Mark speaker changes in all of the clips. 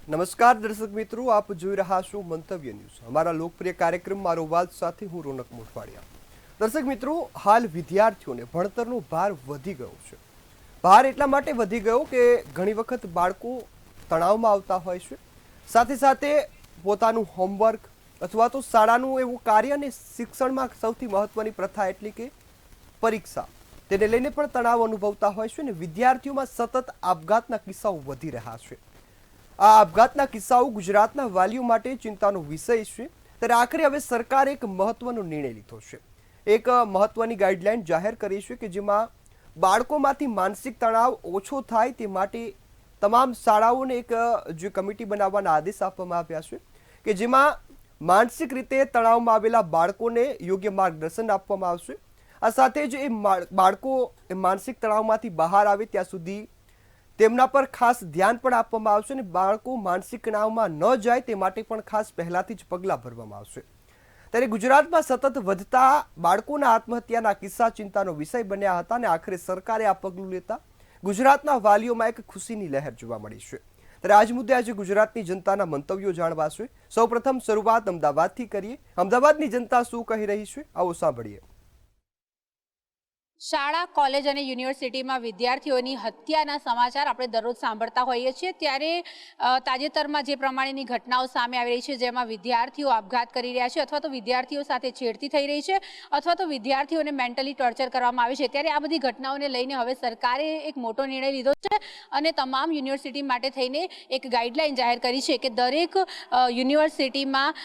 Speaker 1: નમસ્કાર દર્શક મિત્રો, આપ જોઈ રહ્યા છો મંતવ્ય ન્યૂઝ. અમારા લોકપ્રિય કાર્યક્રમ મારો વાલ સાથે હું રોનક મોટવાડિયા. દર્શક મિત્રો, હાલ વિદ્યાર્થીઓને ભણતરનો ભાર વધી ગયો છે. ભાર એટલા માટે વધી ગયો કે ઘણી વખત બાળકો તણાવમાં આવતા હોય છે, સાથે સાથે પોતાનું હોમવર્ક અથવા તો શાળાનું એવું કાર્ય અને શિક્ષણમાં સૌથી મહત્વની પ્રથા એટલે કે પરીક્ષા, તેને લઈને પણ તણાવ અનુભવતા હોય છે અને વિદ્યાર્થીઓમાં સતત આપઘાતના કિસ્સાઓ વધી રહ્યા છે. આ આપઘાતના કિસ્સાઓ ગુજરાતના વાલીઓ માટે ચિંતાનો વિષય છે. ત્યારે આખરે હવે સરકારે એક મહત્વનો નિર્ણય લીધો છે. એક મહત્વની ગાઈડલાઈન જાહેર કરી છે કે જેમાં બાળકોમાંથી માનસિક તણાવ ઓછો થાય તે માટે તમામ શાળાઓને એક જે કમિટી બનાવવાના આદેશ આપવામાં આવ્યા છે કે જેમાં માનસિક રીતે તણાવમાં આવેલા બાળકોને યોગ્ય માર્ગદર્શન આપવામાં આવશે. આ સાથે જ એ બાળકો માનસિક તણાવમાંથી બહાર આવે ત્યાં સુધી તેમના પર ખાસ ધ્યાન પણ આપવામાં આવશે અને બાળકો માનસિક તણાવમાં ન જાય તે માટે પણ ખાસ પહેલાથી જ પગલાં ભરવામાં આવશે. ત્યારે ગુજરાતમાં સતત વધતા બાળકોના આત્મહત્યાના કિસ્સા ચિંતાનો વિષય બન્યા હતા અને આખરે સરકારે આ પગલું લેતા ગુજરાતના વાલીઓમાં એક ખુશીની લહેર જોવા મળી છે. ત્યારે આજ મુદ્દે આજે ગુજરાતની જનતાના મંતવ્યો જાણવા છે. સૌપ્રથમ શરૂઆત અમદાવાદથી કરીએ. અમદાવાદની જનતા શું કહી રહી છે, આવો સાંભળીએ.
Speaker 2: શાળા, કોલેજ અને યુનિવર્સિટીમાં વિદ્યાર્થીઓની હત્યાના સમાચાર આપણે દરરોજ સાંભળતા હોઈએ છીએ. ત્યારે તાજેતરમાં જે પ્રમાણેની ઘટનાઓ સામે આવી રહી છે, જેમાં વિદ્યાર્થીઓ આપઘાત કરી રહ્યા છે અથવા તો વિદ્યાર્થીઓ સાથે છેડતી થઈ રહી છે અથવા તો વિદ્યાર્થીઓને મેન્ટલી ટોર્ચર કરવામાં આવે છે, ત્યારે આ બધી ઘટનાઓને લઈને હવે સરકારે એક મોટો નિર્ણય લીધો છે અને તમામ યુનિવર્સિટી માટે થઈને એક ગાઈડલાઈન જાહેર કરી છે કે દરેક યુનિવર્સિટીમાં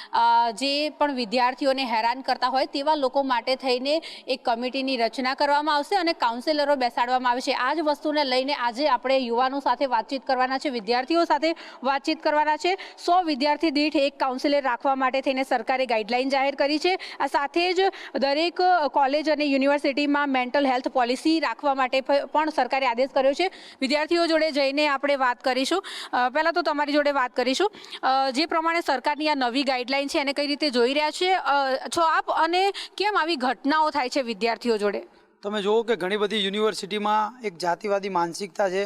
Speaker 2: જે પણ વિદ્યાર્થીઓને હેરાન કરતા હોય તેવા લોકો માટે થઈને એક કમિટીની રચના કરવામાં આવશે અને કાઉન્સેલરો બેસાડવામાં આવે છે. આ જ વસ્તુને લઈને આજે આપણે યુવાનો સાથે વાતચીત કરવાના છે, વિદ્યાર્થીઓ સાથે વાતચીત કરવાના છે. 100 વિદ્યાર્થી દીઠ એક કાઉન્સેલર રાખવા માટે થઈને સરકારે ગાઈડલાઈન જાહેર કરી છે. આ સાથે જ દરેક કોલેજ અને યુનિવર્સિટીમાં મેન્ટલ હેલ્થ પોલિસી રાખવા માટે પણ સરકારે આદેશ કર્યો છે. વિદ્યાર્થીઓ જોડે જઈને આપણે વાત કરીશું. પહેલાં તો તમારી જોડે વાત કરીશું, જે પ્રમાણે સરકારની આ નવી ગાઈડલાઈન છે એને કઈ રીતે જોઈ રહ્યા છો આપ અને કેમ આવી ઘટનાઓ થાય છે વિદ્યાર્થીઓ જોડે?
Speaker 3: તમે જુઓ કે ઘણી બધી યુનિવર્સિટીમાં એક જાતિવાદી માનસિકતા છે.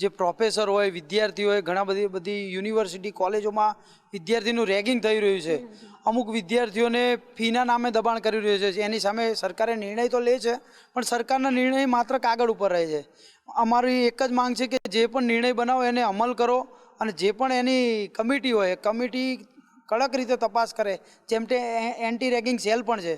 Speaker 3: જે પ્રોફેસર હોય, વિદ્યાર્થીઓ હોય, ઘણા બધી યુનિવર્સિટી કોલેજોમાં વિદ્યાર્થીનું રેગિંગ થઈ રહ્યું છે. અમુક વિદ્યાર્થીઓને ફીના નામે દબાણ કરી રહ્યું છે. એની સામે સરકારે નિર્ણય તો લે છે, પણ સરકારના નિર્ણય માત્ર કાગળ ઉપર રહે છે. અમારી એક જ માંગ છે કે જે પણ નિર્ણય બનાવો એને અમલ કરો અને જે પણ એની કમિટી હોય એ કમિટી કડક રીતે તપાસ કરે. જેમ કે એન્ટી રેગિંગ સેલ પણ છે,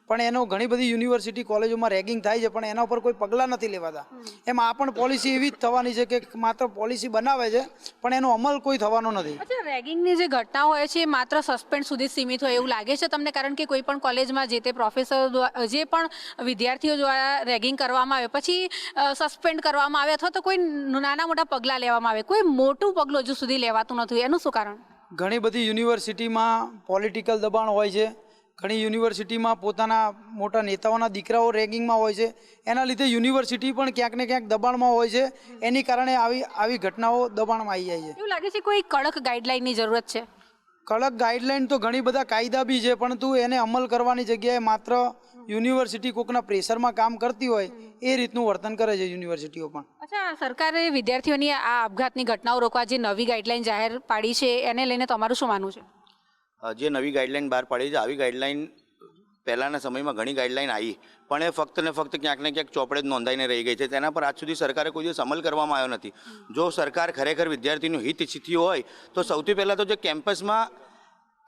Speaker 3: પણ એનો ઘણી બધી યુનિવર્સિટી કોલેજોમાં રેગિંગ થાય છે પણ એના ઉપર કોઈ પગલાં નથી લેવાતા. એમ આ પણ પોલિસી એવી જ થવાની છે કે માત્ર પોલિસી બનાવે છે પણ એનો અમલ કોઈ થવાનો નથી.
Speaker 2: અચ્છા, રેગિંગની જે ઘટનાઓ હોય છે એ માત્ર સસ્પેન્ડ સુધી સીમિત હોય એવું લાગે છે તમને? કારણ કે કોઈ પણ કોલેજમાં જે તે પ્રોફેસર જે પણ વિદ્યાર્થીઓ દ્વારા રેગિંગ કરવામાં આવે પછી સસ્પેન્ડ કરવામાં આવે અથવા તો કોઈ નાના મોટા પગલાં લેવામાં આવે, કોઈ મોટું પગલું હજુ સુધી લેવાતું નથી. એનું શું કારણ?
Speaker 3: ઘણી બધી યુનિવર્સિટીમાં પોલિટિકલ દબાણ હોય છે. ઘણી યુનિવર્સિટીમાં પોતાના મોટા નેતાઓના દીકરાઓ રેગિંગમાં હોય છે. એના લીધે યુનિવર્સિટી પણ ક્યાંક ને ક્યાંક દબાણમાં હોય છે. એની કારણે આવી ઘટનાઓ દબાણમાં આવી જાય છે.
Speaker 2: એવું લાગે છે કોઈ કડક ગાઈડલાઈનની જરૂરત છે?
Speaker 3: કડક ગાઈડલાઈન તો ઘણી બધા કાયદા બી છે, પરંતુ એને અમલ કરવાની જગ્યાએ માત્ર યુનિવર્સિટી કોઈકના પ્રેશરમાં કામ કરતી હોય એ રીતનું વર્તન કરે છે યુનિવર્સિટીઓ પણ.
Speaker 2: અચ્છા, સરકારે વિદ્યાર્થીઓની આ આપઘાતની ઘટનાઓ રોકવા જે નવી ગાઈડલાઈન જાહેર પાડી છે એને લઈને તમારું શું માનવું છે?
Speaker 4: જે નવી ગાઈડલાઈન બહાર પાડી છે, આવી ગાઈડલાઈન પહેલાંના સમયમાં ઘણી ગાઈડલાઈન આવી પણ એ ફક્ત ને ફક્ત ક્યાંક ને ક્યાંક ચોપડે જ નોંધાઈને રહી ગઈ છે. તેના પર આજ સુધી સરકારે કોઈ દિવસ અમલ કરવામાં આવ્યો નથી. જો સરકાર ખરેખર વિદ્યાર્થીનું હિત ઈચ્છતી હોય તો સૌથી પહેલાં તો જે કેમ્પસમાં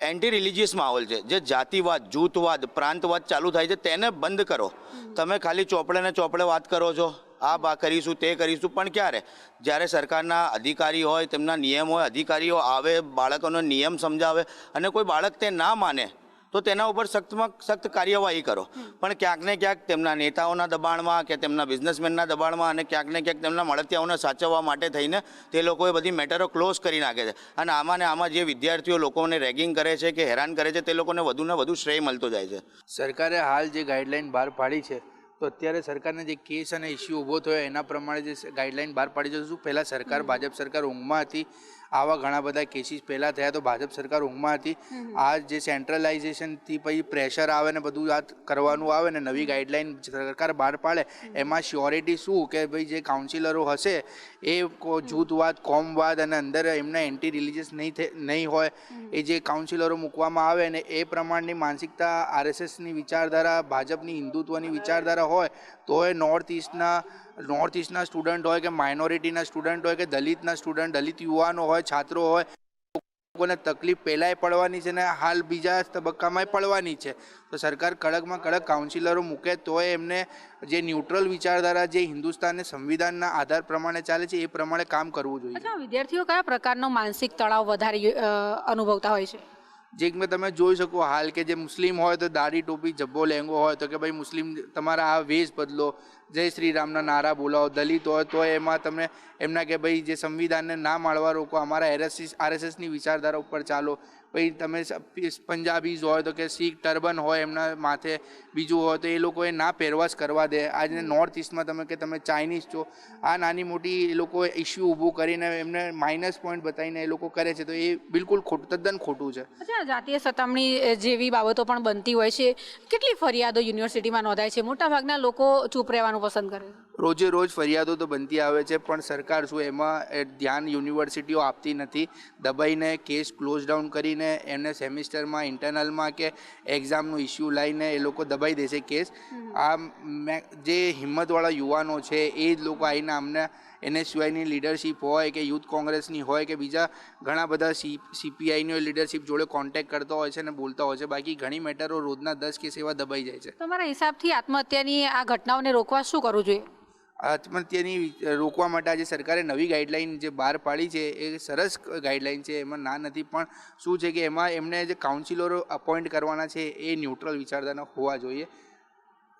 Speaker 4: એન્ટી રિલિજિયસ માહોલ છે, જે જાતિવાદ, જૂથવાદ, પ્રાંતવાદ ચાલુ થાય છે તેને બંધ કરો. તમે ખાલી ચોપડે ને ચોપડે વાત કરો છો, આ કરીશું તે કરીશું, પણ ક્યારે? જ્યારે સરકારના અધિકારી હોય, તેમના નિયમ હોય, અધિકારીઓ આવે, બાળકોનો નિયમ સમજાવે અને કોઈ બાળક તે ના માને તો તેના ઉપર સખ્તમાં સખ્ત કાર્યવાહી કરો. પણ ક્યાંક ને ક્યાંક તેમના નેતાઓના દબાણમાં કે તેમના બિઝનેસમેનના દબાણમાં અને ક્યાંક ને ક્યાંક તેમના મળતિયાઓને સાચવવા માટે થઈને તે લોકોએ બધી મેટરો ક્લોઝ કરી નાખે છે. અને આમાં જે વિદ્યાર્થીઓ લોકોને રેગિંગ કરે છે કે હેરાન કરે છે તે લોકોને વધુને વધુ શ્રેય મળતો જાય છે.
Speaker 5: સરકારે હાલ જે ગાઈડલાઈન બહાર પાડી છે તો અત્યારે સરકારને જે કેસ અને ઇસ્યુ ઊભો થયો એના પ્રમાણે જે ગાઈડલાઈન બહાર પાડી છે. શું પહેલાં સરકાર, ભાજપ સરકાર ઊંઘમાં હતી આવા ઘણા બધા કેસીસ પહેલાં થયા તો ભાજપ સરકાર ઊંઘમાં હતી. આ જે સેન્ટ્રલાઇઝેશનથી પછી પ્રેશર આવે ને બધું આ કરવાનું આવે ને નવી ગાઈડલાઇન સરકાર બહાર પાડે એમાં શ્યોરિટી શું કે ભાઈ જે કાઉન્સિલરો હશે એ જૂથવાદ કોમવાદ અને અંદર એમના એન્ટી રિલિજિયસ નહીં હોય. એ જે કાઉન્સિલરો મૂકવામાં આવે ને એ પ્રમાણની માનસિકતા આરએસએસની વિચારધારા ભાજપની હિન્દુત્વની વિચારધારા હોય તો એ નોર્થ ઇસ્ટના સ્ટુડન્ટ હોય કે માઇનોરિટીના સ્ટુડન્ટ હોય કે દલિતના સ્ટુડન્ટ દલિત યુવાનો હોય છાત્રો હોય લોકોને તકલીફ પહેલાંય પડવાની છે ને હાલ બીજા તબક્કામાંય પડવાની છે. તો સરકાર કડકમાં કડક કાઉન્સિલરો મૂકે તોય એમને જે ન્યુટ્રલ વિચારધારા જે હિન્દુસ્તાનને સંવિધાનના આધાર પ્રમાણે ચાલે છે એ પ્રમાણે કામ કરવું જોઈએ.
Speaker 2: અચ્છા, વિદ્યાર્થીઓ કયા પ્રકારનો માનસિક તણાવ વધારે અનુભવતા હોય છે?
Speaker 5: જે તમે જોઈ શકો હાલ કે જે મુસ્લિમ હોય તો દાઢી ટોપી જબ્બો લેંગો હોય તો કે ભાઈ મુસ્લિમ તમારા આ વેશ બદલો, જય શ્રી રામના નારા બોલાવો. દલિત હોય તો એમાં તમે એમના કે ભાઈ જે સંવિધાનને ના માળવા રોકો, અમારા આરએસએસની વિચારધારા ઉપર ચાલો. ભાઈ તમે પંજાબીઝ હોય તો કે શીખ ટર્બન હોય એમના માથે બીજું હોય તો એ લોકોએ ના પહેરવાશ કરવા દે. આજે નોર્થ ઇસ્ટમાં તમે ચાઇનીઝ છો, આ નાની મોટી એ લોકો ઇસ્યુ ઊભું કરીને એમને માઇનસ પોઈન્ટ બતાવીને એ લોકો કરે છે તો એ બિલકુલ તદ્દન ખોટું છે.
Speaker 2: અચ્છા, જાતીય સતામણી જેવી બાબતો પણ બનતી હોય છે. કેટલી ફરિયાદો યુનિવર્સિટીમાં નોંધાય છે? મોટાભાગના લોકો ચૂપ રહેવાનું પસંદ કરે છે.
Speaker 5: રોજે રોજ ફરિયાદો તો બનતી આવે છે પણ સરકાર શું એમાં ધ્યાન યુનિવર્સિટીઓ આપતી નથી. દબાઈને કેસ ક્લોઝ ડાઉન કરીને એમને સેમિસ્ટરમાં ઇન્ટરનલમાં કે એક્ઝામનું ઇસ્યુ લઈને એ લોકો દબાઈ દેશે કેસ. આ જે હિંમતવાળા યુવાનો છે એ જ લોકો આવીને અમને NSUIની લીડરશિપ હોય કે યુથ કોંગ્રેસની હોય કે બીજા ઘણા બધા CPIની લીડરશિપ જોડે કોન્ટેક્ટ કરતા હોય છે અને બોલતા હોય છે. બાકી ઘણી મેટરો રોજના 10 કેસ એવા દબાઈ જાય છે.
Speaker 2: તમારા હિસાબથી આત્મહત્યાની આ ઘટનાઓને રોકવા શું કરવું જોઈએ?
Speaker 5: આત્મહત્યાની રોકવા માટે આજે સરકારે નવી ગાઈડલાઇન જે બહાર પાડી છે એ સરસ ગાઈડલાઇન છે, એમાં ના નથી. પણ શું છે કે એમાં એમને જે કાઉન્સિલરો અપોઇન્ટ કરવાના છે એ ન્યુટ્રલ વિચારધારા હોવા જોઈએ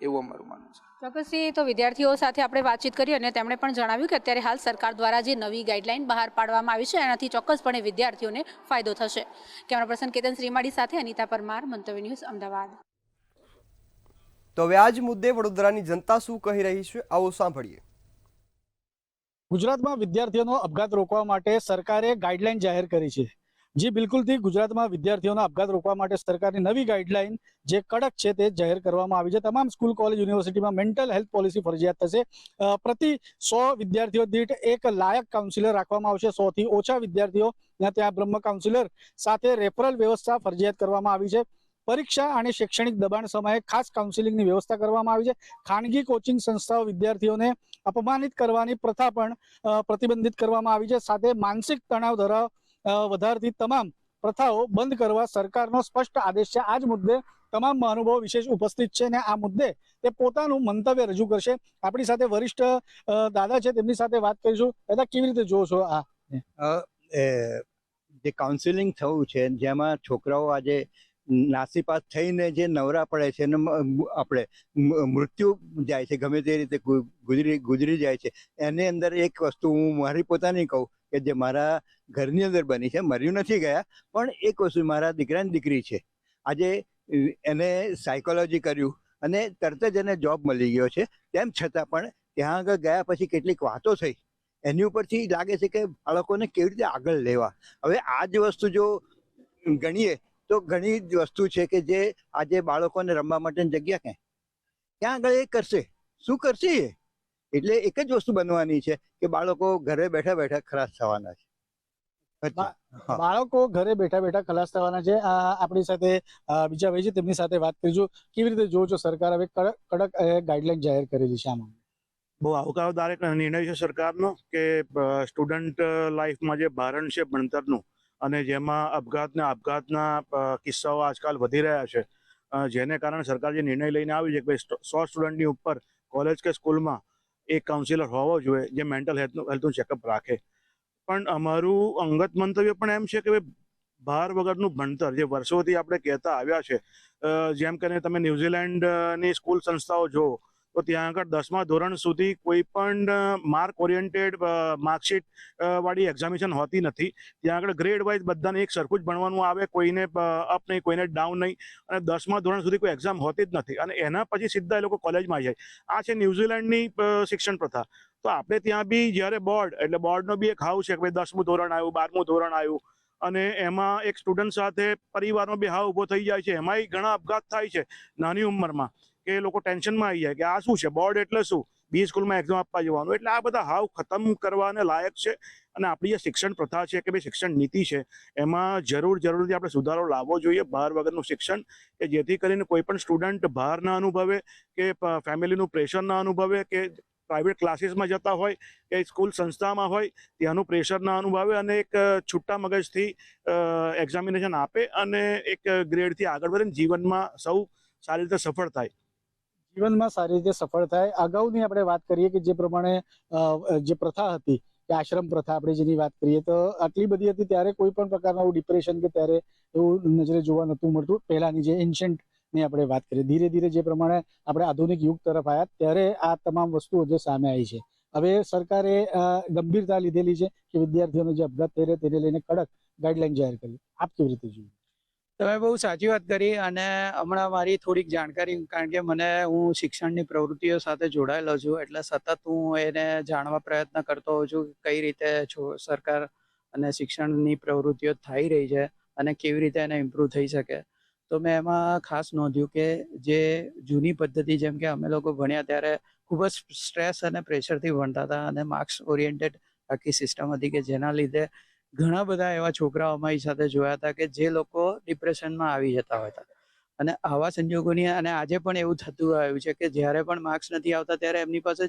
Speaker 5: એવું અમારું માનવું છે.
Speaker 2: ચોક્કસથી તો વિદ્યાર્થીઓ સાથે આપણે વાતચીત કરી અને તેમણે પણ જણાવ્યું કે અત્યારે હાલ સરકાર દ્વારા જે નવી ગાઈડલાઇન બહાર પાડવામાં આવી છે એનાથી ચોક્કસપણે વિદ્યાર્થીઓને ફાયદો થશે. કેમેરા પર્સન કેતન શ્રીમાળી સાથે અનિતા પરમાર, મંતવ્ય ન્યૂઝ, અમદાવાદ.
Speaker 1: તો હવે આ જ મુદ્દે વડોદરાની જનતા શું કહી રહી છે, આવો સાંભળીએ.
Speaker 6: ગુજરાતમાં વિદ્યાર્થીઓનો અપઘાત રોકવા માટે સરકારે ગાઈડલાઈન જાહેર કરી છે. જી બિલકુલથી ગુજરાતમાં વિદ્યાર્થીઓના અપઘાત રોકવા માટે સરકારની નવી ગાઈડલાઈન જે કડક છે તે જાહેર કરવામાં આવી છે. તમામ સ્કૂલ, કોલેજ, યુનિવર્સિટીમાં મેન્ટલ હેલ્થ પોલિસી ફરજિયાત થશે. પ્રતિ 100 વિદ્યાર્થીઓ દીઠ એક લાયક કાઉન્સિલર રાખવામાં આવશે. 100 થી ઓછા વિદ્યાર્થીઓ ત્યાં બ્રહ્મ કાઉન્સિલર સાથે રેફરલ વ્યવસ્થા ફરજિયાત કરવામાં આવી છે. પરીક્ષા અને શૈક્ષણિક દબાણ સમયે ખાસ કાઉન્સિલિંગની વ્યવસ્થા કરવામાં આવી છે. ખાનગી કોચિંગ સંસ્થાઓ વિદ્યાર્થીઓને અપમાનિત કરવાની પ્રથા પણ પ્રતિબંધિત કરવામાં આવી છે. સાથે માનસિક તણાવ વધારતી તમામ પ્રથાઓ બંધ કરવા સરકારનો સ્પષ્ટ આદેશ છે. આ જ મુદ્દે તમામ મહાનુભાવો વિશેષ ઉપસ્થિત છે અને આ મુદ્દે તે પોતાનું મંતવ્ય રજૂ કરશે. આપણી સાથે વરિષ્ઠ દાદા છે, તેમની સાથે વાત કરીશું. દાદા, કેવી રીતે જોવો છો આ
Speaker 7: જે કાઉન્સિલિંગ થયું છે જેમાં છોકરાઓ આજે નાસીપાસ થઈને જે નવરા પડે છે અને આપણે મૃત્યુ જાય છે, ગમે તે રીતે ગુજરી જાય છે, એની અંદર એક વસ્તુ હું મારી પોતાની કહું કે જે મારા ઘરની અંદર બની છે. મર્યું નથી ગયા પણ એક વસ્તુ, મારા દીકરાની દીકરી છે, આજે એને સાયકોલોજી કર્યું અને તરત જ એને જોબ મળી ગયો છે. તેમ છતાં પણ ત્યાં આગળ ગયા પછી કેટલીક વાતો થઈ એની ઉપરથી લાગે છે કે બાળકોને કેવી રીતે આગળ લેવા. હવે આ જ વસ્તુ જો ગણીએ તો ઘણી જ વસ્તુ છે કે જે આજે બાળકોને રમવા માટેની જગ્યા ક્યાં આગળ એ કરશે, શું કરશે એ? એટલે એક જ વસ્તુ બનવાની છે કે બાળકો ઘરે બેઠા બેઠા ખલાસ થવાના છે.
Speaker 6: બાળકો ઘરે બેઠા બેઠા ખલાસ થવાના છે. આપણી સાથે બીજા ભાઈ છે, તેમની સાથે વાત કરીશું. કેવી રીતે જોવો છો સરકાર હવે કડક ગાઈડલાઈન જાહેર કરી છે? આમાં
Speaker 8: બહુ આવકારદાયક નિર્ણય છે સરકારનો કે સ્ટુડન્ટ લાઈફમાં જે ભારણ છે ભણતરનું અને જેમાં આપઘાતના કિસ્સાઓ આજકાલ વધી રહ્યા છે, જેને કારણે સરકાર જે નિર્ણય લઈને આવી છે કે ભાઈ 100 સ્ટુડન્ટની ઉપર કોલેજ કે સ્કૂલમાં એક કાઉન્સિલર હોવો જોઈએ જે મેન્ટલ હેલ્થનું ચેકઅપ રાખે. પણ અમારું અંગત મંતવ્ય પણ એમ છે કે ભાઈ ભાર વગરનું ભણતર જે વર્ષોથી આપણે કહેતા આવ્યા છે, જેમ કરીને તમે ન્યુઝીલેન્ડની સ્કૂલ સંસ્થાઓ જુઓ તો ત્યાં આગળ 10મા ધોરણ સુધી કોઈ પણ માર્ક ઓરિએન્ટેડ માર્કશીટ વાળી એક્ઝામિનેશન હોતી નથી. ત્યાં આગળ ગ્રેડ વાઇઝ બધાને એક સરખું જ ભણવાનું આવે, કોઈને અપ નહીં, કોઈને ડાઉન નહીં, અને 10મા ધોરણ સુધી કોઈ એક્ઝામ હોતી જ નથી, અને એના પછી સીધા એ લોકો કોલેજમાં આવી જાય. આ છે ન્યુઝીલેન્ડની શિક્ષણ પ્રથા. તો આપણે ત્યાં બી જ્યારે બોર્ડ એટલે બોર્ડનો બી એક હાવ છે કે ભાઈ 10મું ધોરણ આવ્યું, 12મું ધોરણ આવ્યું, અને એમાં એક સ્ટુડન્ટ સાથે પરિવારનો બી હાવ ઊભો થઈ જાય છે. એમાંય ઘણા અપઘાત થાય છે નાની ઉંમરમાં, કે લોકો ટેન્શનમાં આવી જાય કે આ શું છે, બોર્ડ એટલે શું, બી સ્કૂલમાં એક્ઝામ આપવા જવાનું. એટલે આ બધા હાવ ખતમ કરવાને લાયક છે. અને આપણી જે શિક્ષણ પ્રથા છે કે ભાઈ શિક્ષણ નીતિ છે, એમાં જરૂરથી આપણે સુધારો લાવવો જોઈએ. ભાર વગરનું શિક્ષણ, કે જેથી કરીને કોઈ પણ સ્ટુડન્ટ ભાર ના અનુભવે, કે ફેમિલીનું પ્રેશર ના અનુભવે, કે પ્રાઇવેટ ક્લાસીસમાં જતા હોય કે સ્કૂલ સંસ્થામાં હોય ત્યાંનું પ્રેશર ના અનુભવે, અને એક છૂટા મગજથી એક્ઝામિનેશન આપે અને એક ગ્રેડથી આગળ વધે, જીવનમાં સૌ સારી રીતે સફળ થાય.
Speaker 6: જીવનમાં સારી રીતે સફળ થાય. અગાઉની આપણે વાત કરીએ કે જે પ્રમાણે જે પ્રથા હતી કે આશ્રમ પ્રથા, આપણે જેની વાત કરીએ તો આટલી બધી હતી ત્યારે કોઈ પણ પ્રકારનું ડિપ્રેશન કે ત્યારે એવું નજરે જોવા નહોતું મળતું. પહેલાની જે એન્શન્ટ ની આપણે વાત કરીએ, ધીરે ધીરે જે પ્રમાણે આપણે આધુનિક યુગ તરફ આવ્યા ત્યારે આ તમામ વસ્તુઓ જે સામે આવી છે. હવે સરકારે ગંભીરતા લીધેલી છે કે વિદ્યાર્થીઓનો જે અપઘાત થઈ રહ્યો તેને લઈને કડક ગાઈડલાઈન જાહેર કરી. આપ કેવી રીતે જોયું?
Speaker 9: તમે બહુ સાચી વાત કરી. અને હમણાં મારી થોડીક જાણકારી, કારણ કે હું શિક્ષણની પ્રવૃત્તિઓ સાથે જોડાયેલો છું, એટલે સતત હું એને જાણવા પ્રયત્ન કરતો હોઉં છું કે કઈ રીતે સરકાર અને શિક્ષણની પ્રવૃત્તિઓ થઈ રહી છે અને કેવી રીતે એને ઇમ્પ્રૂવ થઈ શકે. તો મેં એમાં ખાસ નોંધ્યું કે જે જૂની પદ્ધતિ, જેમ કે અમે લોકો ભણ્યા ત્યારે ખૂબ જ સ્ટ્રેસ અને પ્રેશરથી ભણતા હતા, અને માર્ક્સ ઓરિએન્ટેડ આખી સિસ્ટમ હતી, કે જેના લીધે ઘણા બધા એવા છોકરાઓ અમારી સાથે જોયા હતા કે જે લોકો ડિપ્રેશનમાં આવી જતા હોય હતા. અને આવા સંજોગોની, અને આજે પણ એવું થતું આવ્યું છે કે જ્યારે પણ માર્ક્સ નથી આવતા ત્યારે એમની પાસે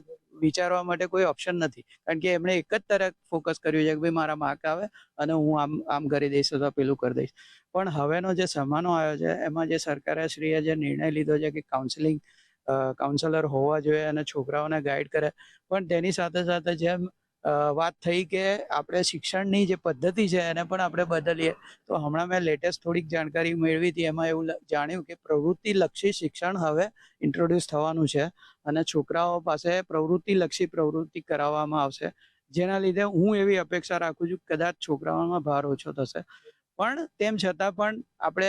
Speaker 9: વિચારવા માટે કોઈ ઓપ્શન નથી, કારણ કે એમણે એક જ તરફ ફોકસ કર્યું છે કે ભાઈ મારા માર્ક આવે અને હું આમ કરી દઈશ અથવા પેલું કરી દઈશ. પણ હવેનો જે જમાનો આવ્યો છે એમાં જે સરકારે શ્રીએ જે નિર્ણય લીધો છે કે કાઉન્સેલર હોવા જોઈએ અને છોકરાઓને ગાઈડ કરે, પણ તેની સાથે સાથે જેમ વાત થઈ કે આપણે શિક્ષણની જે પદ્ધતિ છે એને પણ આપણે બદલીએ. તો હમણાં મેં લેટેસ્ટ થોડીક જાણકારી મેળવી હતી, એમાં એવું જાણ્યું કે પ્રવૃત્તિલક્ષી શિક્ષણ હવે ઇન્ટ્રોડ્યુસ થવાનું છે, અને છોકરાઓ પાસે પ્રવૃત્તિલક્ષી પ્રવૃત્તિ કરાવવામાં આવશે, જેના લીધે હું એવી અપેક્ષા રાખું છું કે કદાચ છોકરાઓમાં ભાર ઓછો થશે. પણ તેમ છતાં પણ આપણે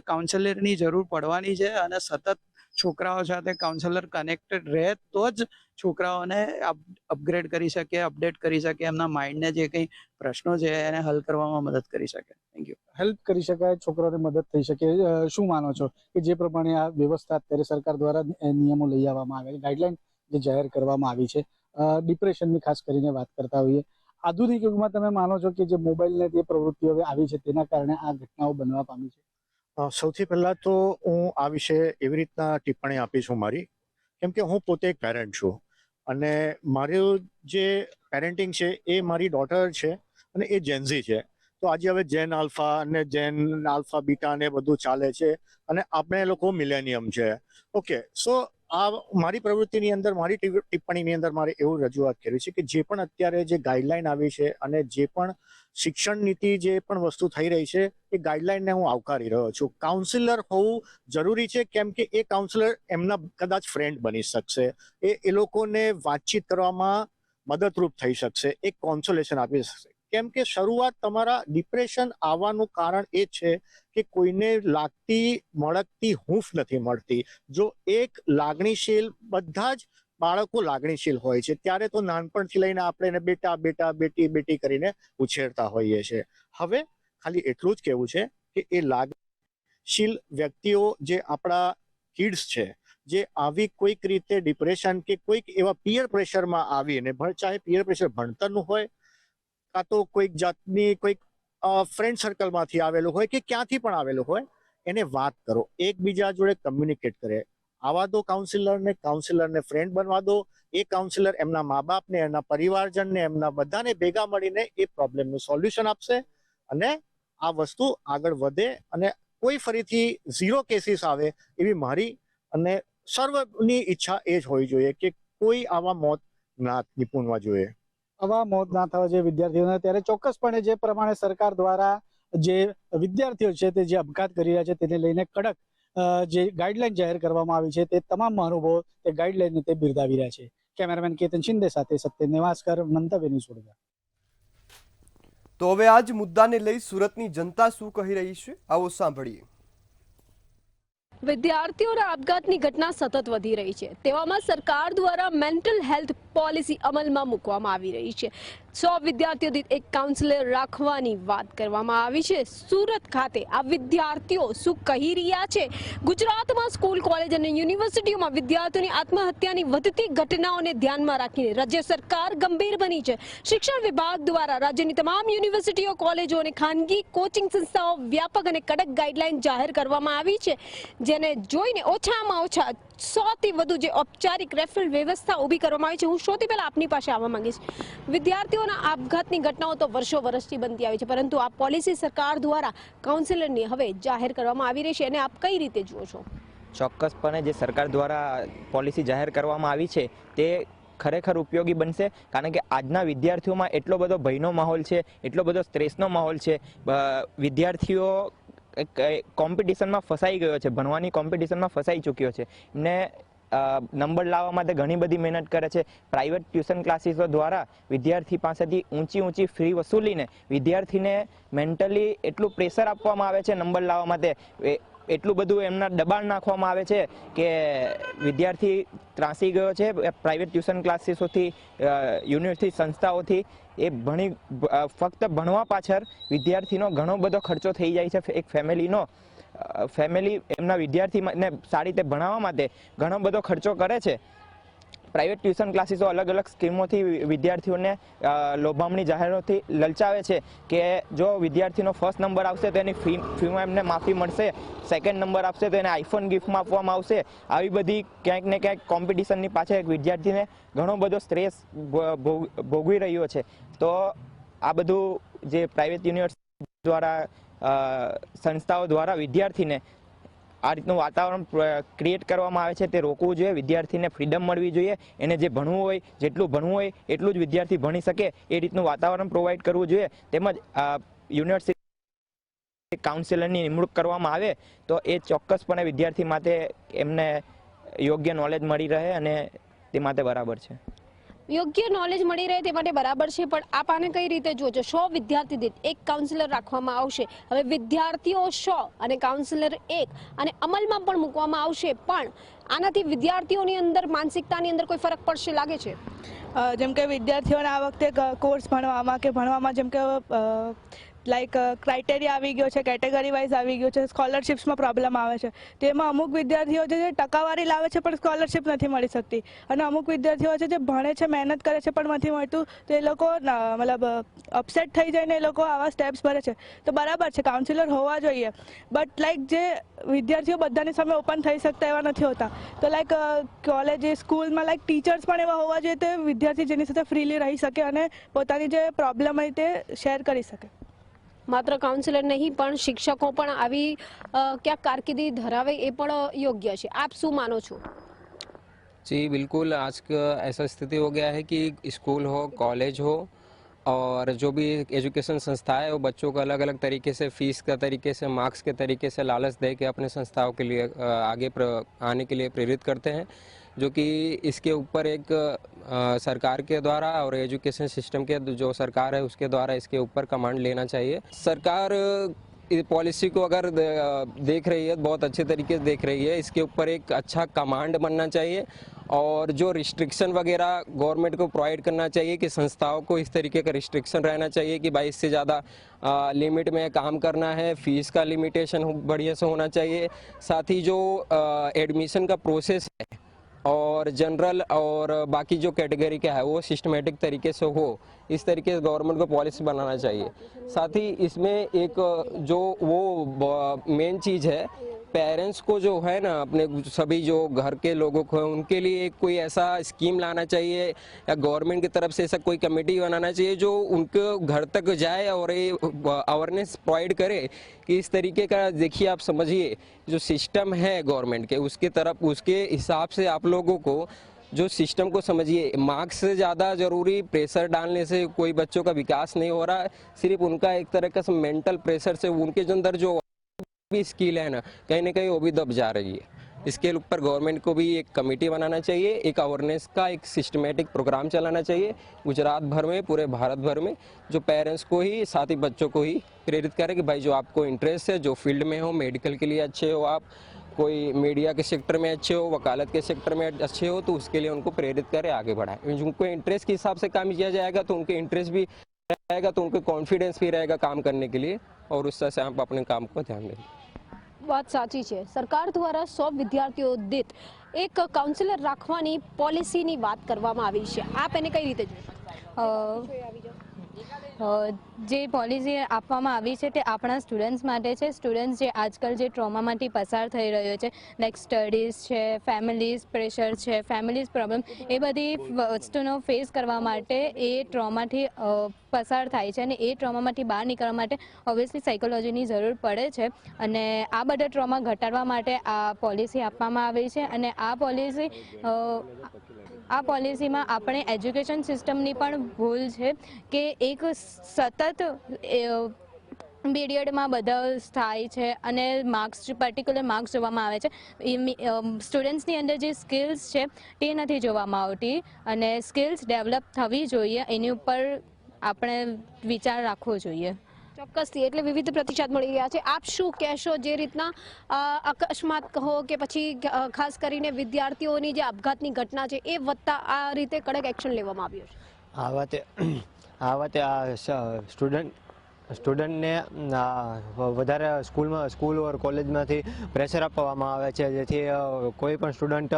Speaker 9: કાઉન્સેલરની જરૂર પડવાની છે, અને સતત છોકરાઓ સાથે કાઉન્સેલર કનેક્ટેડ રહે તો જ છોકરાઓને અપગ્રેડ કરી શકે, અપડેટ કરી શકે, એમના માઇન્ડને જે કંઈ પ્રશ્નો છે એને હલ કરવામાં મદદ કરી શકે. Thank you.
Speaker 6: હેલ્પ કરી શકાય, છોકરાઓને મદદ થઈ શકે. શું માનો છો કે જે પ્રમાણે આ વ્યવસ્થા અત્યારે સરકાર દ્વારા નિયમો લઈ આવવામાં આવ્યા, ગાઈડલાઈન જે જાહેર કરવામાં આવી છે, ડિપ્રેશનની ખાસ કરીને વાત કરતા હોઈએ, આધુનિક યુગમાં તમે માનો છો કે જે મોબાઈલને જે પ્રવૃત્તિઓ હવે આવી છે તેના કારણે આ ઘટનાઓ બનવા પામી છે?
Speaker 10: સૌથી પહેલાં તો હું આ વિશે એવી રીતના ટિપ્પણી આપીશ મારી, કેમ કે હું પોતે એક પેરેન્ટ છું, અને મારું જે પેરેન્ટિંગ છે એ મારી ડોટર છે, અને એ જેનઝી છે. તો આજે હવે જેન આલ્ફા અને જેન આલ્ફા બીટા ને બધું ચાલે છે, અને આપણે લોકો મિલેનિયમ છે. ઓકે, સો આ મારી પ્રવૃત્તિની અંદર, મારી ટિપ્પણીની અંદર મારે એવું રજૂઆત કરવી છે કે જે પણ અત્યારે જે ગાઈડલાઈન આવી છે અને જે પણ શિક્ષણ નીતિ જે પણ વસ્તુ થઈ રહી છે એ ગાઈડલાઈનને હું આવકારી રહ્યો છું. કાઉન્સિલર હોવું જરૂરી છે, કેમ કે એ કાઉન્સિલર એમના કદાચ ફ્રેન્ડ બની શકશે, એ લોકોને વાતચીત કરવામાં મદદરૂપ થઈ શકશે, એક કોન્સોલેશન આપી શકશે. કેમ કે શરૂઆત તમારા ડિપ્રેશન આવવાનું કારણ એ છે કે કોઈને લાગતી મળતી હૂંફ નથી મળતી. જો એક લાગણીશીલ, બધા જ બાળકો લાગણીશીલ હોય છે, ત્યારે તો નાનપણથી લઈને આપણે એને બેટા બેટા બેટી બેટી કરીને ઉછેરતા હોઈએ છીએ. હવે ખાલી એટલું જ કહેવું છે કે એ લાગણીશીલ વ્યક્તિઓ જે આપણા કિડ્સ છે, જે આવી કોઈક રીતે ડિપ્રેશન કે કોઈક એવા પિયર પ્રેશરમાં આવીને, ચાહે પિયર પ્રેશર ભણતરનું હોય, કાં તો કોઈક જાતની કોઈક ફ્રેન્ડ સર્કલમાંથી આવેલું હોય કે ક્યાંથી પણ આવેલું હોય, એને વાત કરો, એકબીજા જોડે કમ્યુનિકેટ કરે. આવા દો કાઉન્સિલરને ફ્રેન્ડ બનવા દો. એ કાઉન્સિલર એમના મા બાપને, એમના પરિવારજનને, એમના બધાને ભેગા મળીને એ પ્રોબ્લેમનું સોલ્યુશન આપશે, અને આ વસ્તુ આગળ વધે અને કોઈ ફરીથી 0 કેસીસ આવે એવી મારી અને સર્વની ઈચ્છા એ જ હોવી જોઈએ કે કોઈ આવા મોત ના નિપુણવા જોઈએ.
Speaker 6: આવા મોત ના થવા જોઈએ વિદ્યાર્થીઓને. ત્યારે ચોક્કસપણે જે પ્રમાણે સરકાર દ્વારા જે વિદ્યાર્થીઓ છે તે જે અપઘાત કરી રહ્યા છે તેને લઈને કડક જે ગાઈડલાઈન જાહેર કરવામાં આવી છે તે તમામ મહાનુભાવો તે ગાઈડલાઈનને તે બિરદાવી રહ્યા છે. કેમેરામેન કેતન શિંદે સાથે સત્ય નિવાસકર, મંતવ્ય ન્યૂઝ વડોદરા.
Speaker 1: તો હવે આ જ મુદ્દાને લઈ સુરતની જનતા શું કહી રહી છે, આવો સાંભળીએ.
Speaker 11: વિદ્યાર્થીઓના આપઘાતની ઘટના સતત વધી રહી છે. તેવામાં સરકાર દ્વારા મેન્ટલ હેલ્થ પોલિસી અમલમાં મૂકવામાં આવી રહી છે. 100 વિદ્યાર્થીઓ દીઠ એક કાઉન્સિલર રાખવાની વાત કરવામાં આવી છે. સુરત ખાતે આ વિદ્યાર્થીઓ શું કહી રહ્યા છે? ગુજરાતમાં સ્કૂલ, કોલેજ અને યુનિવર્સિટીઓમાં વિદ્યાર્થીઓની આત્મહત્યાની વધતી ઘટનાઓને ધ્યાનમાં રાખીને રાજ્ય સરકાર ગંભીર બની છે. શિક્ષણ વિભાગ દ્વારા રાજ્યની તમામ યુનિવર્સિટીઓ, કોલેજો અને ખાનગી કોચિંગ સંસ્થાઓ વ્યાપક અને કડક ગાઈડલાઈન જાહેર કરવામાં આવી છે, જેને જોઈને ઓછામાં ઓછા 100 થી વધુ જે ઔપચારિક રેફરલ વ્યવસ્થા ઊભી કરવામાં આવી છે. હું સૌથી પહેલા આપની પાસે આવવા માંગીશ. વિદ્યાર્થીઓના આપઘાતની ઘટનાઓ તો વર્ષોથી બનતી આવી છે, પરંતુ આ પોલિસી સરકાર દ્વારા કાઉન્સિલરની હવે જાહેર કરવામાં આવી રહી છે, એને આપ કઈ રીતે જુઓ છો?
Speaker 12: ચોક્કસપણે જે સરકાર દ્વારા પોલિસી જાહેર કરવામાં આવી છે તે ખરેખર ઉપયોગી બનશે, કારણ કે આજના વિદ્યાર્થીઓમાં એટલો બધો ભયનો માહોલ છે, એટલો બધો સ્ટ્રેસનો માહોલ છે. વિદ્યાર્થીઓ કોમ્પિટિશનમાં ફસાઈ ગયો છે, ભણવાની કોમ્પિટિશનમાં ફસાઈ ચૂક્યો છે. એમને નંબર લાવવા માટે ઘણી બધી મહેનત કરે છે. પ્રાઇવેટ ટ્યુશન ક્લાસીસો દ્વારા વિદ્યાર્થી પાસેથી ઊંચી ફી વસૂલીને વિદ્યાર્થીને મેન્ટલી એટલું પ્રેશર આપવામાં આવે છે નંબર લાવવા માટે, એટલું બધું એમના દબાણ નાખવામાં આવે છે કે વિદ્યાર્થી ત્રાસી ગયો છે. પ્રાઇવેટ ટ્યુશન ક્લાસીસોથી, યુનિવર્સિટી સંસ્થાઓથી એ ફક્ત ભણવા પાછળ વિદ્યાર્થીનો ઘણો બધો ખર્ચો થઈ જાય છે. એક ફેમિલી એમના વિદ્યાર્થીને સારી રીતે ભણાવવા માટે ઘણો બધો ખર્ચો કરે છે. પ્રાઇવેટ ટ્યુશન ક્લાસીસો અલગ અલગ સ્કીમોથી વિદ્યાર્થીઓને લોભામણી જાહેરાતોથી લલચાવે છે કે જો વિદ્યાર્થીનો ફર્સ્ટ નંબર આવશે તો એની ફીમાં એમને માફી મળશે, સેકન્ડ નંબર આવશે તો એને આઈફોન ગિફ્ટમાં આપવામાં આવશે. આવી બધી ક્યાંક ને ક્યાંક કોમ્પિટિશનની પાછળ એક વિદ્યાર્થીને ઘણો બધો સ્ટ્રેસ ભોગવી રહ્યો છે. તો આ બધું જે પ્રાઇવેટ યુનિવર્સિટી દ્વારા, સંસ્થાઓ દ્વારા વિદ્યાર્થીને આ રીતનું વાતાવરણ ક્રિએટ કરવામાં આવે છે તે રોકવું જોઈએ. વિદ્યાર્થીને ફ્રીડમ મળવી જોઈએ. એને જે ભણવું હોય, જેટલું ભણવું હોય એટલું જ વિદ્યાર્થી ભણી શકે એ રીતનું વાતાવરણ પ્રોવાઈડ કરવું જોઈએ. તેમજ યુનિવર્સિટી કાઉન્સિલરની નિમણૂક કરવામાં આવે તો એ ચોક્કસપણે વિદ્યાર્થી માટે એમને યોગ્ય નોલેજ મળી રહે અને તે માટે બરાબર છે.
Speaker 11: યોગ્ય નોલેજ મળી રહે તે માટે બરાબર છે, પણ આપ આને કઈ રીતે જોજો? 100 વિદ્યાર્થી દીઠ એક કાઉન્સિલર રાખવામાં આવશે. હવે વિદ્યાર્થીઓ 100 અને કાઉન્સિલર 1 અને અમલમાં પણ મૂકવામાં આવશે, પણ આનાથી વિદ્યાર્થીઓની અંદર માનસિકતાની અંદર કોઈ ફરક પડશે લાગે છે?
Speaker 13: જેમ કે વિદ્યાર્થીઓને આ વખતે કોર્સ ભણવામાં જેમ કે લાઈક ક્રાઇટેરિયા આવી ગયો છે, કેટેગરી વાઇઝ આવી ગયો છે, સ્કોલરશિપ્સમાં પ્રોબ્લેમ આવે છે. તેમાં અમુક વિદ્યાર્થીઓ છે જે ટકાવારી લાવે છે પણ સ્કોલરશિપ નથી મળી શકતી, અને અમુક વિદ્યાર્થીઓ છે જે ભણે છે, મહેનત કરે છે પણ નથી મળતું, તો એ લોકો મતલબ અપસેટ થઈ જઈને એ લોકો આવા સ્ટેપ્સ ભરે છે. તો બરાબર છે, કાઉન્સિલર હોવા જોઈએ, બટ લાઈક જે વિદ્યાર્થીઓ બધાની સામે ઓપન થઈ શકતા એવા નથી હોતા. તો લાઈક કોલેજ, સ્કૂલમાં લાઈક ટીચર્સ પણ એવા હોવા જોઈએ તે વિદ્યાર્થી જેની સાથે ફ્રીલી રહી શકે અને પોતાની જે પ્રોબ્લેમ હોય તે શેર કરી શકે.
Speaker 11: માત્ર કાઉન્સિલર નહીં પણ શિક્ષકો પણ આવી ક્યાંક કારકિર્દી ધરાવે એ પણ યોગ્ય છે. આપ શું માનો છો?
Speaker 14: जी बिल्कुल, आज का ऐसा स्थिति हो गया है कि स्कूल हो, कॉलेज हो और जो भी एजुकेशन संस्था है वो बच्चों को अलग अलग तरीके से फीस का तरीके से, मार्क्स के तरीके से लालच दे के अपने संस्थाओं के लिए आगे आने के लिए प्रेरित करते हैं, जो कि इसके ऊपर एक सरकार के द्वारा और एजुकेशन सिस्टम के जो सरकार है उसके द्वारा इसके ऊपर कमांड लेना चाहिए. सरकार पॉलिसी को अगर देख रही है, बहुत अच्छे तरीके से देख रही है, इसके ऊपर एक अच्छा कमांड बनना चाहिए और जो रिस्ट्रिक्शन वगैरह गवर्नमेंट को प्रोवाइड करना चाहिए कि संस्थाओं को इस तरीके का रिस्ट्रिक्शन रहना चाहिए कि भाई इससे ज़्यादा लिमिट में काम करना है, फीस का लिमिटेशन बढ़िया से होना चाहिए. साथ ही जो एडमिशन का प्रोसेस है और जनरल और बाकी जो कैटेगरी का है वो सिस्टमेटिक तरीके से हो, इस तरीके से गवर्नमेंट को पॉलिसी बनाना चाहिए. साथ ही इसमें एक जो वो मेन चीज़ है, पेरेंट्स को जो है ना, अपने सभी जो घर के लोगों को उनके लिए कोई ऐसा स्कीम लाना चाहिए या गवर्नमेंट की तरफ से ऐसा कोई कमेटी बनाना चाहिए जो उनके घर तक जाए और ये अवेयरनेस प्रोवाइड करे कि इस तरीके का, देखिए आप समझिए जो सिस्टम है गवर्नमेंट के उसके तरफ, उसके हिसाब से आप लोगों को जो सिस्टम को समझिए. मार्क्स से ज़्यादा ज़रूरी प्रेशर डालने से कोई बच्चों का विकास नहीं हो रहा है, सिर्फ उनका एक तरह का मेंटल प्रेशर से उनके अंदर जो भी स्किल है ना कहीं वो भी दब जा रही है। इसके ऊपर गवर्नमेंट को भी एक कमेटी बनाना चाहिए, एक अवेयरनेस का एक सिस्टमेटिक प्रोग्राम चलाना चाहिए गुजरात भर में, पूरे भारत भर में, जो पेरेंट्स को ही साथ ही बच्चों को ही प्रेरित करे कि भाई जो आपको इंटरेस्ट है, जो फील्ड में हो, मेडिकल के लिए अच्छे हो आप, कोई मीडिया के सेक्टर में अच्छे हो, वकालत के सेक्टर में अच्छे हो, तो उसके लिए उनको प्रेरित करे, आगे बढ़ाए। उनको इंटरेस्ट के हिसाब से काम किया जाएगा तो उनके इंटरेस्ट भी रहेगा, तो उनको कॉन्फिडेंस भी रहेगा काम करने के लिए, और उस तरह से आप अपने काम को ध्यान देंगे।
Speaker 11: વાત સાચી છે. સરકાર દ્વારા 100 વિદ્યાર્થીઓ દીઠ એક કાઉન્સિલર રાખવાની પોલિસીની વાત કરવામાં આવી છે. આપ એને કઈ રીતે
Speaker 15: જે પોલિસી આપવામાં આવી છે તે આપણા સ્ટુડન્ટ્સ માટે છે. સ્ટુડન્ટ્સ જે આજકાલ જે ટ્રોમામાંથી પસાર થઈ રહ્યો છે, લાઈક સ્ટડીઝ છે, ફેમિલીઝ પ્રેશર છે, ફેમિલીઝ પ્રોબ્લેમ, એ બધી વસ્તુનો ફેસ કરવા માટે એ ટ્રોમાથી પસાર થાય છે, અને એ ટ્રોમામાંથી બહાર નીકળવા માટે ઓબ્વિયસલી સાયકોલોજીની જરૂર પડે છે, અને આ બધા ટ્રોમા ઘટાડવા માટે આ પોલિસી આપવામાં આવી છે. અને આ પોલિસીમાં આપણે એજ્યુકેશન સિસ્ટમની પણ ભૂલ છે કે એક સતત પીરિયડમાં બધા થાય છે અને માર્ક્સ, પર્ટિક્યુલર માર્ક્સ જોવામાં આવે છે. સ્ટુડન્ટ્સની અંદર જે સ્કિલ્સ છે તે નથી જોવામાં આવતી, અને સ્કિલ્સ ડેવલપ થવી જોઈએ, એની ઉપર આપણે વિચાર રાખવો જોઈએ.
Speaker 11: ચોક્કસથી. એટલે વિવિધ પ્રતિસાદ મળી રહ્યા છે. આપ શું કહેશો, જે રીતના અકસ્માત કહો કે પછી ખાસ કરીને વિદ્યાર્થીઓની જે આપઘાતની ઘટના છે એ વધતા આ રીતે કડક એક્શન લેવામાં આવ્યો છે?
Speaker 16: આ વાતે સ્ટુડન્ટને વધારે સ્કૂલ ઓર કોલેજમાંથી પ્રેશર આપવામાં આવે છે, જેથી કોઈ પણ સ્ટુડન્ટ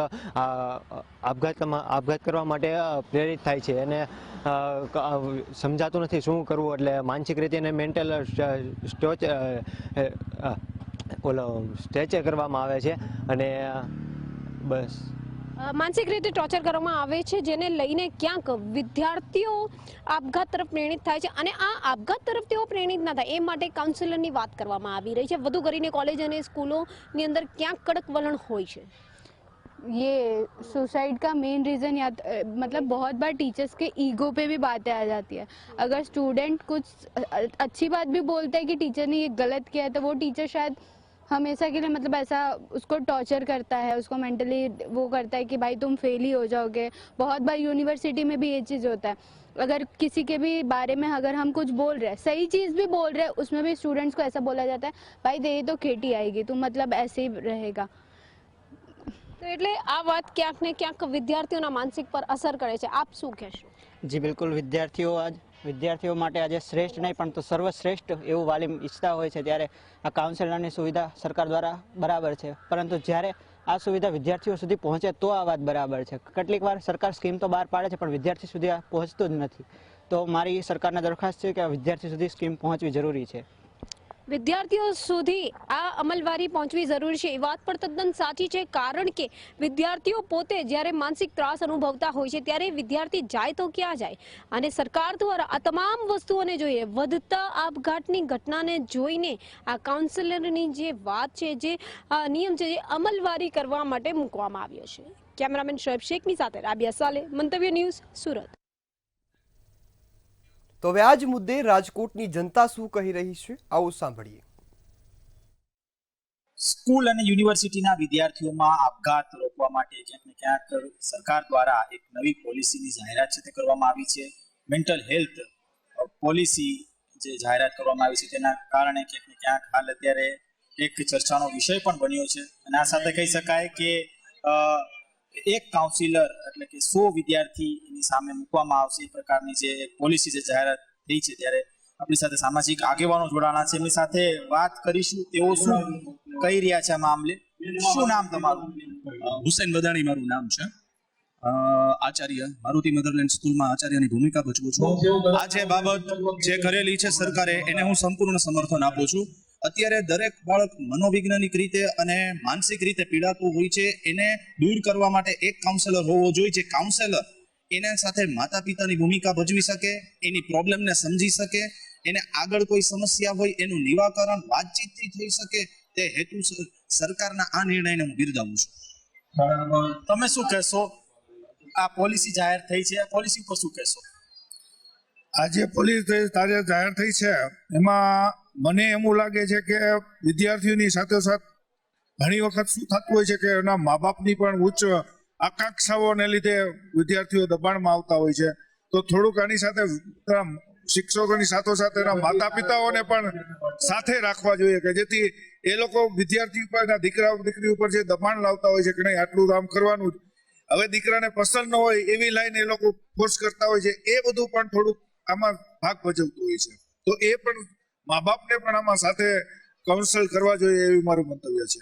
Speaker 16: આપઘાત કરવા માટે પ્રેરિત થાય છે, અને સમજાતું નથી શું કરવું, એટલે માનસિક રીતે એને મેન્ટલ સ્ટ્રેચર કરવામાં આવે છે, અને બસ
Speaker 11: માનસિક રીતે ટોર્ચર કરવામાં આવે છે, જેને લઈને ક્યાંક વિદ્યાર્થીઓ આપઘાત તરફ પ્રેરિત થાય છે. અને આ આપઘાત તરફ તેઓ પ્રેરિત ના થાય એ માટે કાઉન્સિલરની વાત કરવામાં આવી રહી છે. વધુ કરીને કોલેજ અને સ્કૂલોની અંદર ક્યાંક કડક વલણ હોય છે.
Speaker 15: ये सुसाइड का मेन रीज़न या मतलब बहुत बार टीचर्स के ईगो पे भी बातें आ जाती है. अगर स्टूडेंट कुछ अच्छी बात भी बोलता है कि टीचर ने ये गलत किया है, तो वो टीचर शायद हमेशा के लिए मतलब ऐसा उसको टॉर्चर करता है, उसको मेंटली वो करता है कि भाई तुम फेल ही हो जाओगे. बहुत बार यूनिवर्सिटी में भी ये चीज़ होता है. अगर किसी के भी बारे में अगर हम कुछ बोल रहे हैं, सही चीज़ भी बोल रहे हैं, उसमें भी स्टूडेंट्स को ऐसा बोला जाता है, भाई दे तो खेती आएगी, तुम मतलब ऐसे ही रहेगा.
Speaker 11: તો એટલે આ વાત ક્યાંક ને ક્યાંક વિદ્યાર્થીઓના માનસિક પર અસર કરે છે. આપ શું કહેશો?
Speaker 17: જી બિલકુલ. વિદ્યાર્થીઓ માટે આજે શ્રેષ્ઠ નહીં પણ તો સર્વશ્રેષ્ઠ એવું વાલીમ ઈચ્છતા હોય છે, ત્યારે આ કાઉન્સેલરની સુવિધા સરકાર દ્વારા બરાબર છે, પરંતુ જ્યારે આ સુવિધા વિદ્યાર્થીઓ સુધી પહોંચે તો આ વાત બરાબર છે. કેટલીક વાર સરકાર સ્કીમ તો બહાર પાડે છે પણ વિદ્યાર્થી સુધી આ પહોંચતું જ નથી. તો મારી સરકારને દરખાસ્ત છે કે આ વિદ્યાર્થી સુધી સ્કીમ પહોંચવી જરૂરી છે.
Speaker 11: વિદ્યાર્થીઓ સુધી આ અમલવારી પહોંચવી જરૂરી છે એ વાત પણ તદ્દન સાચી છે. કારણ કે વિદ્યાર્થીઓ પોતે જ્યારે માનસિક ત્રાસ અનુભવતા હોય છે ત્યારે વિદ્યાર્થી જાય તો ક્યાં જાય, અને સરકાર દ્વારા આ તમામ વસ્તુઓને જોઈએ, વધતા આપઘાતની ઘટનાને જોઈને આ કાઉન્સિલરની જે વાત છે, જે નિયમ છે, જે અમલવારી કરવા માટે મૂકવામાં આવ્યો છે. કેમેરામેન શોએબ શેખની સાથે રાબિયા સાલે, મંતવ્ય ન્યૂઝ, સુરત.
Speaker 1: તો હવે આ જ મુદ્દે રાજકોટની જનતા શું કહી રહી છે, આવો સાંભળીએ.
Speaker 18: સ્કૂલ અને યુનિવર્સિટીના વિદ્યાર્થીઓમાં આપઘાત રોકવા માટે ક્યાંક ને ક્યાંક સરકાર દ્વારા એક નવી પોલિસીની જાહેરાત છે તે કરવામાં આવી છે. મેન્ટલ હેલ્થ પોલિસી જે જાહેરાત કરવામાં આવી છે તેના કારણે ક્યાંક ને ક્યાંક હાલ અત્યારે એક ચર્ચાનો વિષય પણ બન્યો છે. અને આ સાથે કહી શકાય કે એક કાઉન્સિલર એટલે કે 100 વિદ્યાર્થીની સામે મૂકવામાં આવશે એ પ્રકારની જે પોલિસી જે જાહેરાત થઈ છે, ત્યારે આપણી સાથે સામાજિક આગેવાનો જોડાણા છે, એમની સાથે વાત કરીશું. તેઓ શું કહી રહ્યા છે આ મામલે. શું નામ તમારું?
Speaker 19: હુસૈન બદાણી મારું નામ છે. આચાર્ય મારુતિ મધરલેન્ડ સ્કૂલમાં આચાર્યની ભૂમિકા ભજવું છું. આ જે બાબત જે કરેલી છે સરકારે, એને હું સંપૂર્ણ સમર્થન આપું છું. અત્યારે દરેક બાળક મનોવૈજ્ઞાનિક રીતે અને માનસિક રીતે પીડાતું હોય છે, એને દૂર કરવા માટે એક કાઉન્સેલર હોવો જોઈએ. જે કાઉન્સેલર એના સાથે માતા પિતાની ભૂમિકા ભજવી શકે, એની પ્રોબ્લેમને સમજી શકે, એને આગળ કોઈ સમસ્યા હોય એનું નિવાકરણ વાતચીતથી થઈ શકે, તે હેતુ સરકારના આ નિર્ણયને હું બિરદાવું છું.
Speaker 18: તમે શું કહેશો? આ પોલિસી જાહેર થઈ છે, આ પોલિસી પર શું કહેશો?
Speaker 20: આ જે પોલિસી જાહેર થઈ છે એમાં મને એવું લાગે છે કે વિદ્યાર્થીઓની સાથોસાથ ઘણી વખત શું થતું હોય છે કે એના મા બાપની પણ ઉચ્ચ આકાંક્ષાઓને લીધે વિદ્યાર્થીઓ દબાણમાં આવતા હોય છે. તો થોડુંક આની સાથે શિક્ષકોની સાથોસાથ એના માતા પિતાઓને પણ સાથે રાખવા જોઈએ કે જેથી એ લોકો વિદ્યાર્થી ઉપર દીકરા દીકરી ઉપર જે દબાણ લાવતા હોય છે કે નહીં આટલું કામ કરવાનું, હવે દીકરાને પસંદ ન હોય એવી લાઈન એ લોકો ફોર્સ કરતા હોય છે, એ બધું પણ થોડુંક આમાં ભાગ ભજવતું હોય છે. તો એ પણ મા બાપને પણ આમાં સાથે કાઉન્સલ કરવા જોઈએ એવી મારું મંતવ્ય છે.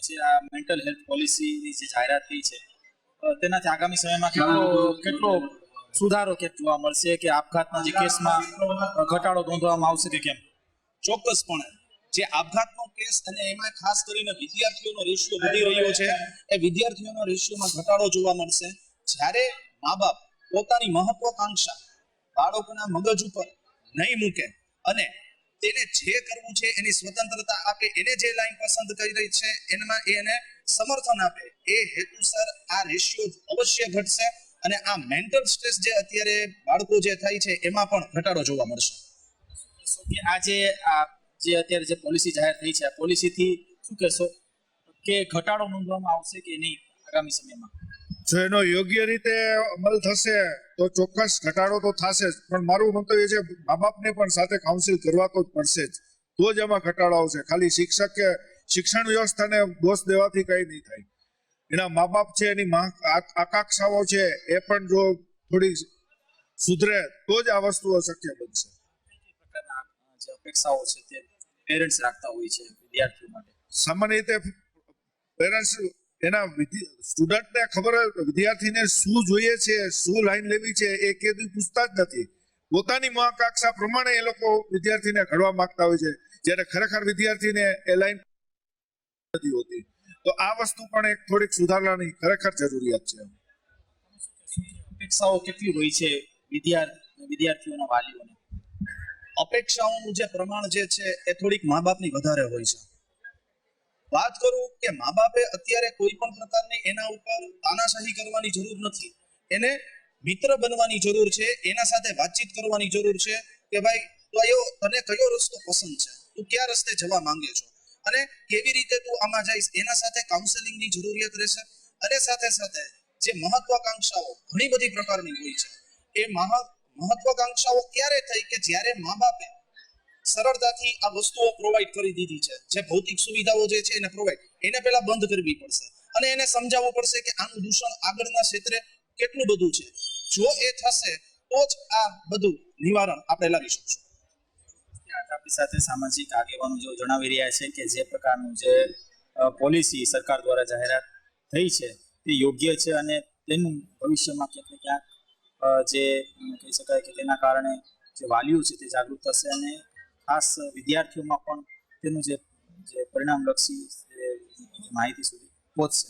Speaker 18: જે આ મેન્ટલ હેલ્થ પોલિસીની જે જાહેરાત થઈ છે તેનાથી આગામી સમયમાં કેટલો સુધારો કે જોવા મળશે કે આપઘાતના જે કેસમાં ઘટાડો નોંધવામાં આવશે કે કેમ?
Speaker 19: ચોક્કસપણે જે આપઘાતનો કેસ અને એમાં ખાસ કરીને વિદ્યાર્થીઓનો રેશિયો વધી રહ્યો છે, એ વિદ્યાર્થીઓનો રેશિયોમાં ઘટાડો જોવા મળશે. જ્યારે મા બાપ પોતાની મહત્વાકાંક્ષા બાળકોના મગજ ઉપર નહીં મૂકે અને તેને જે કરવું છે એની સ્વતંત્રતા આપે, એને જે લાઈન પસંદ કરી રહી છે એમાં એને સમર્થન આપે, એ હેતુસર આ રેશિયો અવશ્ય ઘટશે અને આ મેન્ટલ સ્ટ્રેસ જે અત્યારે બાળકો જે થાય છે એમાં પણ ઘટાડો જોવા મળશે.
Speaker 18: કે આજે આ જે અત્યારે જે પોલિસી જાહેર થઈ છે આ પોલિસીથી શું કહેશો કે ઘટાડો નોંધવામાં આવશે કે નહીં આગામી સમયમાં?
Speaker 20: જો એનો યોગ્ય રીતે અમલ થશે તો ચોક્કસ ઘટાડો તો થશે જ, પણ મારું મંતવ્ય છે મા બાપને પણ સાથે કાઉન્સિલ કરવા તો જ પડશે જ, તો જ એમાં ઘટાડો આવશે. ખાલી શિક્ષક કે શિક્ષણ વ્યવસ્થાને દોષ દેવાથી કઈ નહીં થાય. એના મા બાપ છે, એની આકાંક્ષાઓ છે, એ પણ જો થોડી સુધરે તો જ આ વસ્તુઓ શક્ય બનશે.
Speaker 18: જે અપેક્ષાઓ છે તે પેરેન્ટ્સ રાખતા હોય છે વિદ્યાર્થીઓ માટે.
Speaker 20: સામાન્ય રીતે પેરેન્ટ્સ એના સ્ટુડન્ટને ખબર વિદ્યાર્થીને શું જોઈએ છે, શું લાઈન લેવી છે એ કેદી પૂછતા જ નથી. પોતાની મહાકાંક્ષા પ્રમાણે એ લોકો વિદ્યાર્થીને ઘડવા માંગતા હોય છે, જ્યારે ખરેખર વિદ્યાર્થીને એ લાઈન નથી હોતી. તો આ વસ્તુ પણ એક થોડીક સુધારણાની ખરેખર જરૂરિયાત છે.
Speaker 18: અપેક્ષાઓ કેટલી હોય છે વિદ્યાર્થીઓના વાલીઓને?
Speaker 19: અપેક્ષાઓનું જે પ્રમાણ જે છે એ થોડીક મા બાપની વધારે હોય છે. વાત કરું કે મા બાપે અત્યારે કોઈ પણ પ્રકારની એના ઉપર તાનાશાહી કરવાની જરૂર નથી, એને મિત્ર બનવાની જરૂર છે, એના સાથે વાતચીત કરવાની જરૂર છે કે ભાઈ તને કયો રસ્તો પસંદ છે, તું કયા રસ્તે જવા માંગે છો અને કેવી રીતે તું આમાં જઈશ, એના સાથે કાઉન્સેલિંગની જરૂરિયાત રહેશે. અને સાથે સાથે જે મહત્વાકાંક્ષાઓ ઘણી બધી પ્રકારની હોય છે, એ મહત્વાકાંક્ષાઓ ક્યારે થઈ કે જ્યારે મા બાપે સરળતાથી આ વસ્તુઓ પ્રોવાઈડ કરી દીધી છે, જે ભૌતિક સુવિધાઓ જે છે એને પ્રોવાઈડ, એને પહેલા બંધ કરવી પડશે અને એને સમજાવવું પડશે કે આનું દૂષણ આગળના ક્ષેત્રે કેટલું બધું છે. જો એ થશે તો જ આ બધું નિવારણ આપણે લાવી શકશું.
Speaker 18: આપણી સાથે સામાજિક આગેવાનો જો જણાવી રહ્યા છે કે જે પ્રકારનું જે પોલિસી સરકાર દ્વારા જાહેરાત થઈ છે તે યોગ્ય છે અને તેનું ભવિષ્યમાં ક્યાંક ને ક્યાંક જે કહી શકાય કે તેના કારણે જે વાલીઓ છે તે જાગૃત થશે અને ખાસ વિદ્યાર્થીઓમાં પણ તેનું જે પરિણામલક્ષી માહિતી સુધી પહોંચશે.